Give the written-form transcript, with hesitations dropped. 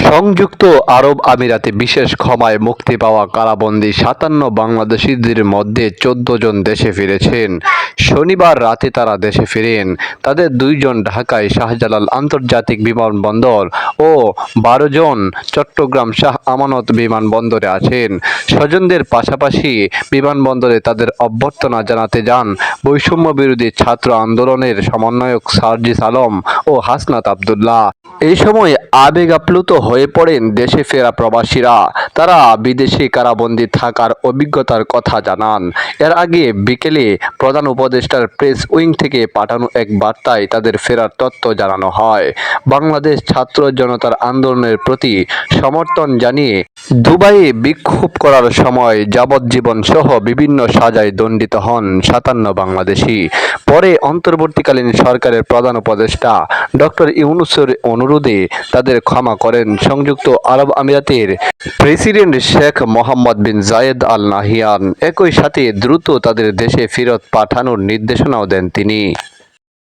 সংযুক্ত আরব আমিরাতে বিশেষ ক্ষমায় মুক্তি পাওয়া কারাবন্দী ৫৭ বাংলাদেশিদের মধ্যে ১৪ জন দেশে ফিরেছেন। শনিবার রাতে তারা দেশে ফেরেন। তাদের ২ জন ঢাকায় শাহজালাল আন্তর্জাতিক বিমানবন্দর ও ১২ জন চট্টগ্রাম শাহ আমানত বিমানবন্দরে আছেন। স্বজনদের পাশাপাশি বিমানবন্দরে তাদের অভ্যর্থনা জানাতে যান বৈষম্যবিরোধী ছাত্র আন্দোলনের সমন্বয়ক সার্জিস আলম ও হাসনাত আব্দুল্লাহ। এই সময় আবেগ আপ্লুত হয়ে পড়েন দেশে ফেরা প্রবাসীরা। তারা বিদেশে কারাবন্দী থাকার অভিজ্ঞতার কথা জানান। এর আগে বিকেলে প্রধান উপদেষ্টার প্রেস উইং থেকে পাঠানো এক বার্তায় তাদের ফেরার তথ্য জানানো হয়। বাংলাদেশ ছাত্র জনতার আন্দোলনের প্রতি সমর্থন জানিয়ে দুবাইয়ে বিক্ষোভ করার সময় যাবজ্জীবন সহ বিভিন্ন সাজায় দণ্ডিত হন ৫৭ বাংলাদেশি। পরে অন্তর্বর্তীকালীন সরকারের প্রধান উপদেষ্টা ডক্টর ইউনূসের অনুরোধে তাদের ক্ষমা করেন সংযুক্ত আরব আমিরাতের প্রেসিডেন্ট শেখ মোহাম্মদ বিন জায়েদ আল নাহিয়ান। একই সাথে দ্রুত তাদের দেশে ফেরত পাঠানোর নির্দেশনাও দেন তিনি।